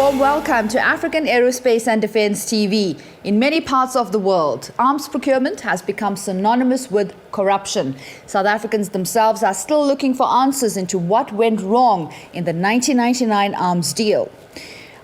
warm welcome to African Aerospace and Defence TV. In many parts of the world, arms procurement has become synonymous with corruption. South Africans themselves are still looking for answers into what went wrong in the 1999 arms deal.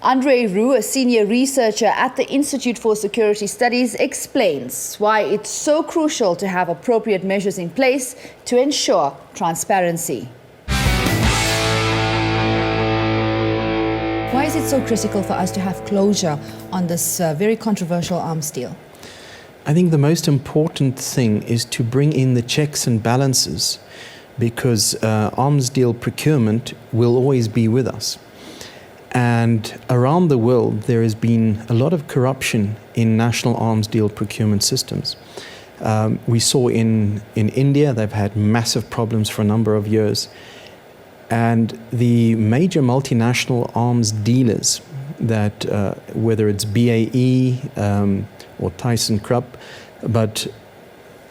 Andre Roux, a senior researcher at the Institute for Security Studies, explains why it's so crucial to have appropriate measures in place to ensure transparency. Why is it so critical for us to have closure on this very controversial arms deal? I think the most important thing is to bring in the checks and balances, because arms deal procurement will always be with us. And around the world, there has been a lot of corruption in national arms deal procurement systems. We saw in India, they've had massive problems for a number of years. And the major multinational arms dealers, that whether it's BAE or ThyssenKrupp, but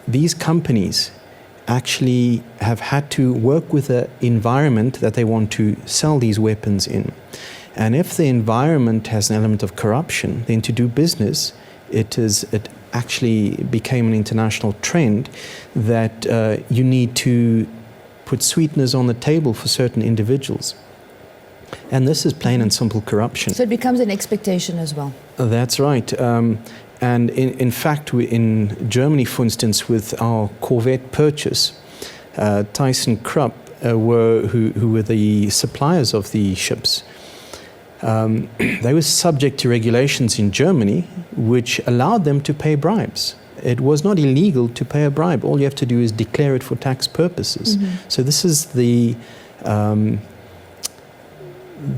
these companies actually have had to work with the environment that they want to sell these weapons in. And if the environment has an element of corruption, then to do business, it actually became an international trend that you need to put sweeteners on the table for certain individuals. And this is plain and simple corruption. So it becomes an expectation as well. That's right. And in fact, in Germany, for instance, with our Corvette purchase, ThyssenKrupp who were the suppliers of the ships, they were subject to regulations in Germany which allowed them to pay bribes. It was not illegal to pay a bribe. All you have to do is declare it for tax purposes. Mm-hmm. So this is the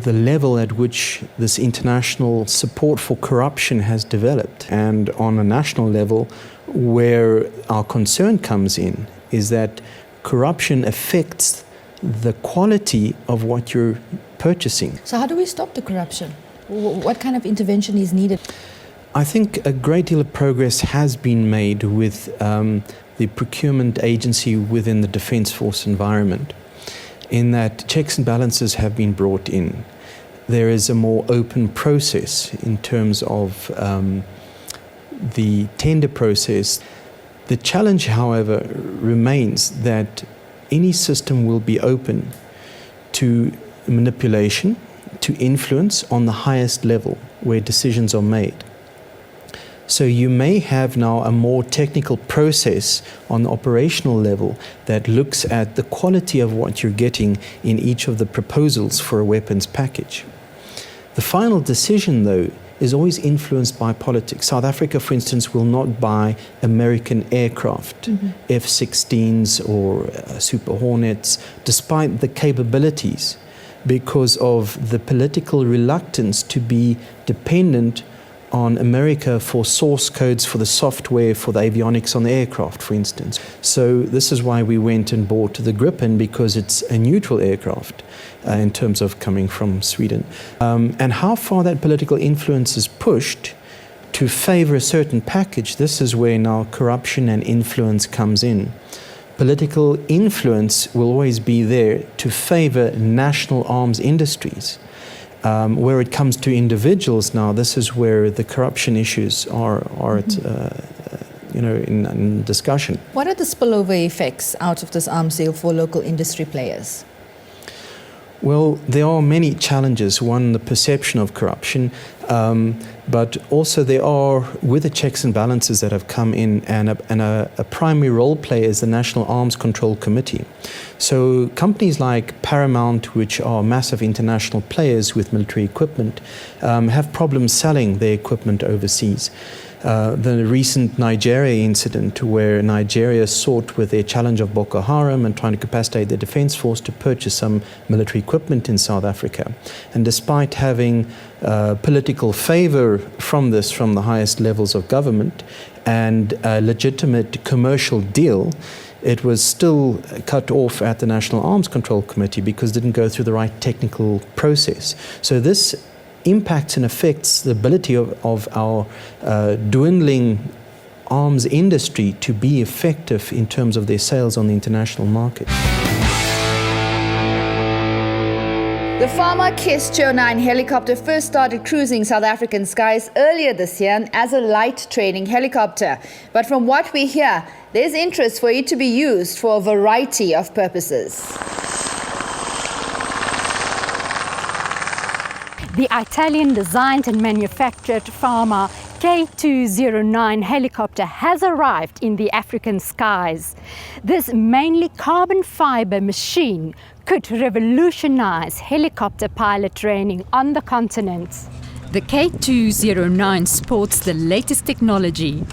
level at which this international support for corruption has developed. And on a national level, where our concern comes in is that corruption affects the quality of what you're purchasing. So how do we stop the corruption? What kind of intervention is needed? I think a great deal of progress has been made with the procurement agency within the Defence Force environment, in that checks and balances have been brought in. There is a more open process in terms of the tender process. The challenge, however, remains that any system will be open to manipulation, to influence on the highest level where decisions are made. So you may have now a more technical process on the operational level that looks at the quality of what you're getting in each of the proposals for a weapons package. The final decision, though, is always influenced by politics. South Africa, for instance, will not buy American aircraft, F-16s or Super Hornets, despite the capabilities, because of the political reluctance to be dependent on America for source codes for the software for the avionics on the aircraft, for instance. So this is why we went and bought the Gripen, because it's a neutral aircraft in terms of coming from Sweden. And how far that political influence is pushed to favor a certain package, this is where now corruption and influence comes in. Political influence will always be there to favor national arms industries. Where it comes to individuals now, this is where the corruption issues are in discussion. What are the spillover effects out of this arms deal for local industry players? Well, there are many challenges. One, the perception of corruption, but also there are, with the checks and balances that have come in, and a primary role play is the National Arms Control Committee. So companies like Paramount, which are massive international players with military equipment, have problems selling their equipment overseas. The recent Nigeria incident, where Nigeria sought with their challenge of Boko Haram and trying to capacitate their defense force to purchase some military equipment in South Africa. And despite having political favor from the highest levels of government and a legitimate commercial deal, it was still cut off at the National Arms Control Committee because it didn't go through the right technical process. So this impacts and affects the ability of our dwindling arms industry to be effective in terms of their sales on the international market. The Farmer KISS 209 helicopter first started cruising South African skies earlier this year as a light training helicopter. But from what we hear, there's interest for it to be used for a variety of purposes. The Italian-designed and manufactured Farmer K209 helicopter has arrived in the African skies. This mainly carbon fiber machine could revolutionize helicopter pilot training on the continent. The K209 sports the latest technology.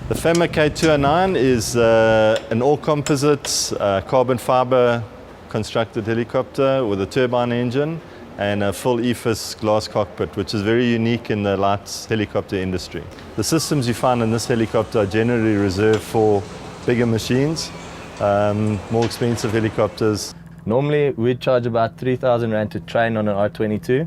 The Farmer K209 is an all-composite carbon fiber constructed helicopter with a turbine engine and a full EFIS glass cockpit, which is very unique in the light helicopter industry. The systems you find in this helicopter are generally reserved for bigger machines, more expensive helicopters. Normally we charge about 3,000 Rand to train on an R22.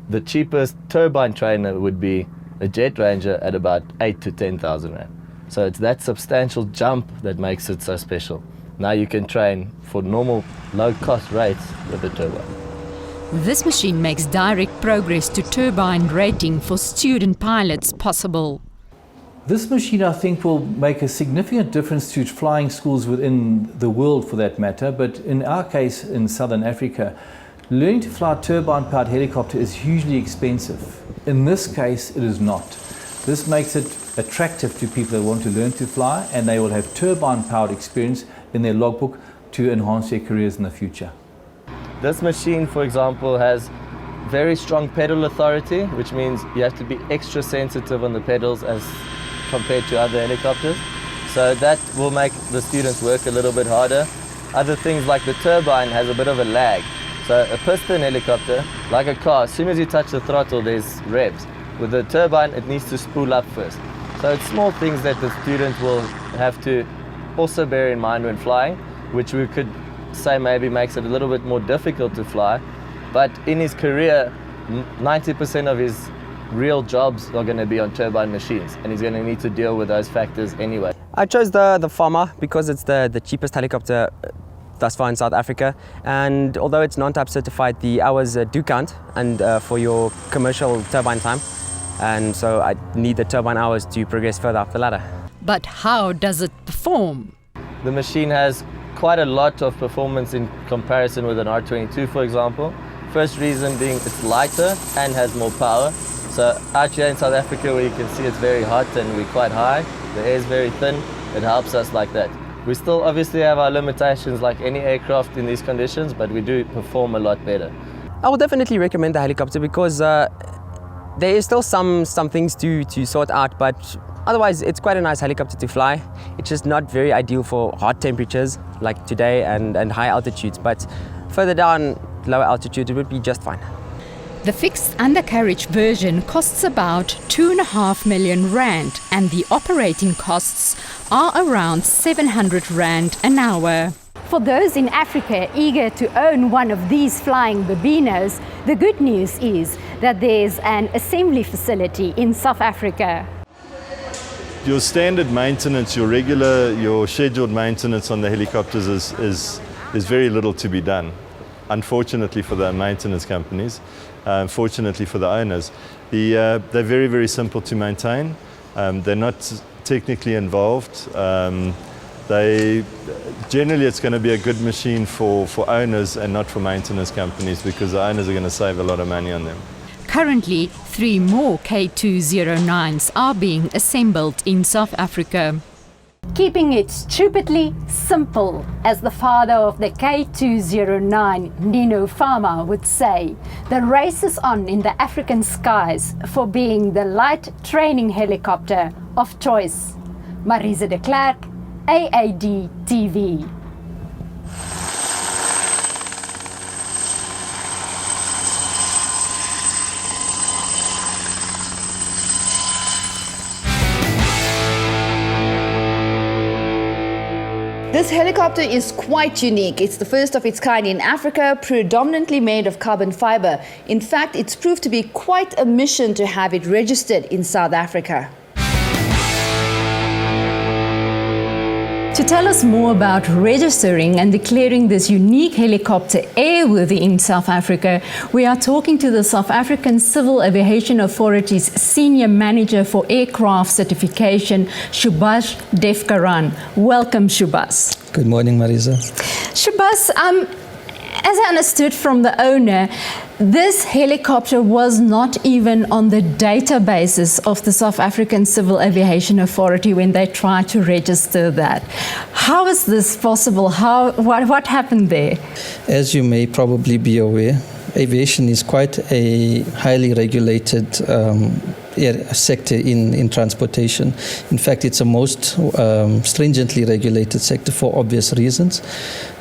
The cheapest turbine trainer would be a Jet Ranger at about 8 to 10,000 Rand. So it's that substantial jump that makes it so special. Now you can train for normal low-cost rates with a turbine. This machine makes direct progress to turbine rating for student pilots possible. This machine, I think, will make a significant difference to flying schools within the world for that matter, but in our case in Southern Africa, learning to fly a turbine-powered helicopter is hugely expensive. In this case, it is not. This makes it attractive to people that want to learn to fly, and they will have turbine-powered experience in their logbook to enhance their careers in the future. This machine, for example, has very strong pedal authority, which means you have to be extra sensitive on the pedals as compared to other helicopters. So that will make the students work a little bit harder. Other things like the turbine has a bit of a lag. So a piston helicopter, like a car, as soon as you touch the throttle, there's revs. With the turbine, it needs to spool up first. So it's small things that the student will have to also bear in mind when flying, which we could say maybe makes it a little bit more difficult to fly. But in his career, 90% of his real jobs are going to be on turbine machines, and he's going to need to deal with those factors anyway. I chose the Farmer because it's the cheapest helicopter thus far in South Africa, and although it's non-type certified, the hours do count and for your commercial turbine time, and so I need the turbine hours to progress further up the ladder. But how does it perform? The machine has quite a lot of performance in comparison with an R22, for example. First reason being it's lighter and has more power. So out here in South Africa, where you can see it's very hot and we're quite high, the air is very thin, it helps us like that. We still obviously have our limitations like any aircraft in these conditions, but we do perform a lot better. I will definitely recommend the helicopter because there is still some things to sort out, but otherwise it's quite a nice helicopter to fly. It's just not very ideal for hot temperatures like today and high altitudes, but further down, lower altitude, it would be just fine. The fixed undercarriage version costs about 2.5 million Rand, and the operating costs are around 700 Rand an hour. For those in Africa eager to own one of these flying babinos, the good news is that there's an assembly facility in South Africa. Your standard maintenance, your scheduled maintenance on the helicopters is very little to be done. Unfortunately for the maintenance companies, fortunately for the owners. They're very, very simple to maintain. They're not technically involved. Generally it's going to be a good machine for owners and not for maintenance companies, because the owners are going to save a lot of money on them. Currently, 3 more K209s are being assembled in South Africa. Keeping it stupidly simple, as the father of the K209, Nino Farmer, would say. The race is on in the African skies for being the light training helicopter of choice. Marise de Klerk, AADtv. This helicopter is quite unique. It's the first of its kind in Africa, predominantly made of carbon fiber. In fact, it's proved to be quite a mission to have it registered in South Africa. To tell us more about registering and declaring this unique helicopter airworthy in South Africa, we are talking to the South African Civil Aviation Authority's Senior Manager for Aircraft Certification, Shubhas Devkaran. Welcome, Shubhas. Good morning, Marisa. Shubhas, as I understood from the owner, this helicopter was not even on the databases of the South African Civil Aviation Authority when they tried to register that. How is this possible? What happened there? As you may probably be aware, aviation is quite a highly regulated sector in transportation. In fact, it's the most stringently regulated sector for obvious reasons.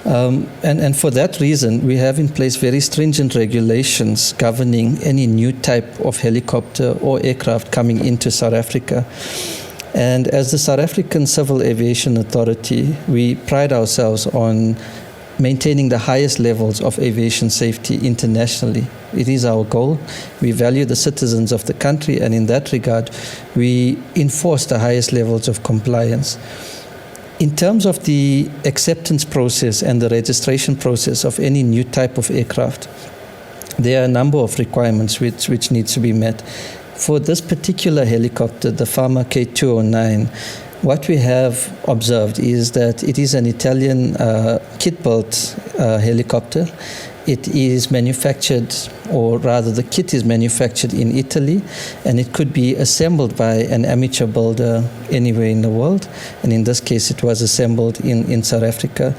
And for that reason, we have in place very stringent regulations governing any new type of helicopter or aircraft coming into South Africa. And as the South African Civil Aviation Authority, we pride ourselves on maintaining the highest levels of aviation safety internationally. It is our goal. We value the citizens of the country, and in that regard, we enforce the highest levels of compliance. In terms of the acceptance process and the registration process of any new type of aircraft, there are a number of requirements which need to be met. For this particular helicopter, the Farmer K209, what we have observed is that it is an Italian kit-built helicopter. It is manufactured, or rather the kit is manufactured in Italy, and it could be assembled by an amateur builder anywhere in the world. And in this case, it was assembled in South Africa.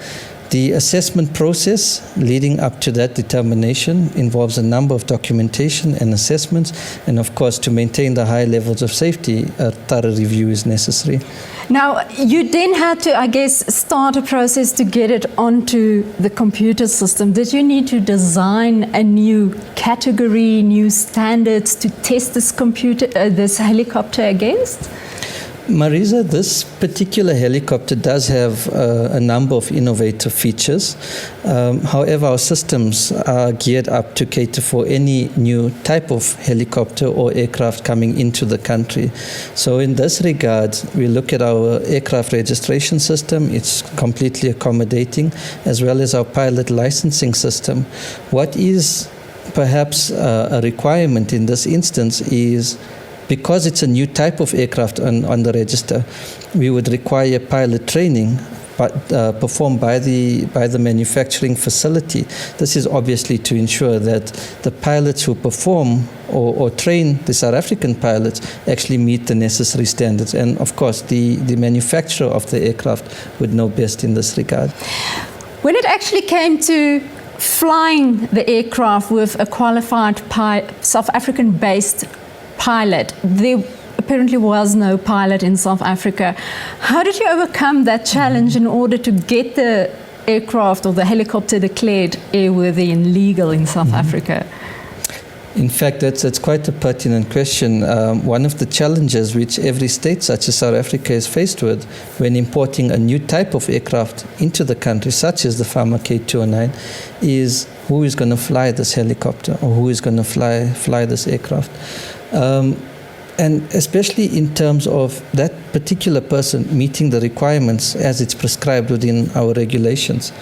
The assessment process leading up to that determination involves a number of documentation and assessments, and of course, to maintain the high levels of safety, a thorough review is necessary. Now, you then had to, I guess, start a process to get it onto the computer system. Did you need to design a new category, new standards to test this this helicopter against? Marisa, this particular helicopter does have a number of innovative features. However, our systems are geared up to cater for any new type of helicopter or aircraft coming into the country. So in this regard, we look at our aircraft registration system. It's completely accommodating, as well as our pilot licensing system. What is perhaps a requirement in this instance is, because it's a new type of aircraft on the register, we would require pilot training performed by the manufacturing facility. This is obviously to ensure that the pilots who perform or train the South African pilots actually meet the necessary standards. And of course, the manufacturer of the aircraft would know best in this regard. When it actually came to flying the aircraft with a qualified South African-based pilot, there apparently was no pilot in South Africa. How did you overcome that challenge in order to get the aircraft or the helicopter declared airworthy and legal in South Africa? In fact, that's quite a pertinent question. One of the challenges which every state such as South Africa is faced with when importing a new type of aircraft into the country, such as the Farmer K209, is who is going to fly this helicopter, or who is going to fly this aircraft. And especially in terms of that particular person meeting the requirements as it's prescribed within our regulations.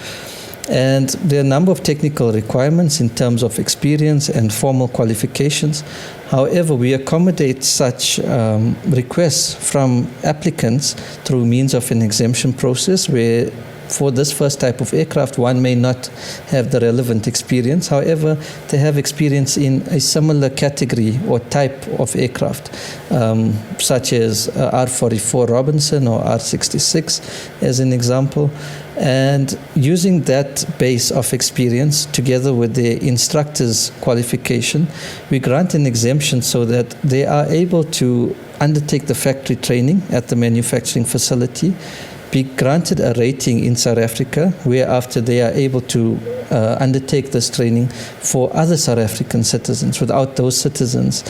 And there are a number of technical requirements in terms of experience and formal qualifications. However, we accommodate such requests from applicants through means of an exemption process, where for this first type of aircraft, one may not have the relevant experience. However, they have experience in a similar category or type of aircraft, such as R44 Robinson or R66, as an example. And using that base of experience together with the instructor's qualification, we grant an exemption so that they are able to undertake the factory training at the manufacturing facility, be granted a rating in South Africa, whereafter they are able to undertake this training for other South African citizens without those citizens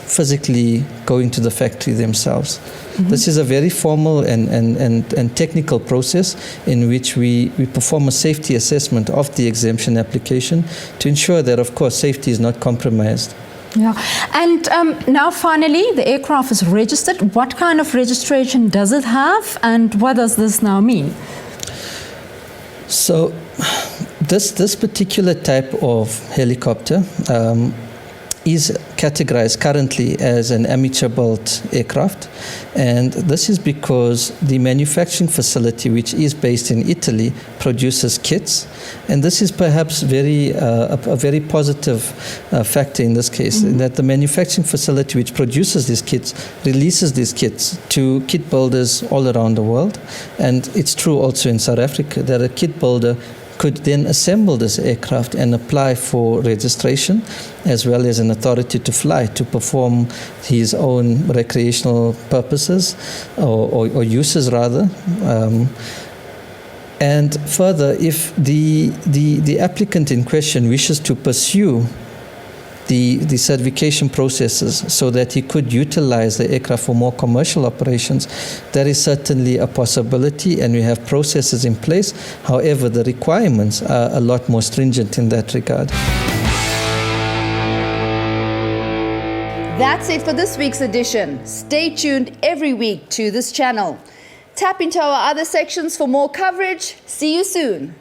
physically going to the factory themselves. This is a very formal and technical process in which we perform a safety assessment of the exemption application to ensure that, of course, safety is not compromised. Yeah, and now finally the aircraft is registered. What kind of registration does it have, and what does this now mean? So this particular type of helicopter is categorized currently as an amateur-built aircraft, and this is because the manufacturing facility, which is based in Italy, produces kits, and this is perhaps a very positive factor in this case, in that the manufacturing facility which produces these kits releases these kits to kit builders all around the world, and it's true also in South Africa that a kit builder could then assemble this aircraft and apply for registration as well as an authority to fly to perform his own recreational purposes or uses rather. And further, if the applicant in question wishes to pursue the certification processes so that he could utilize the aircraft for more commercial operations, that is certainly a possibility, and we have processes in place. However, the requirements are a lot more stringent in that regard. That's it for this week's edition. Stay tuned every week to this channel. Tap into our other sections for more coverage. See you soon.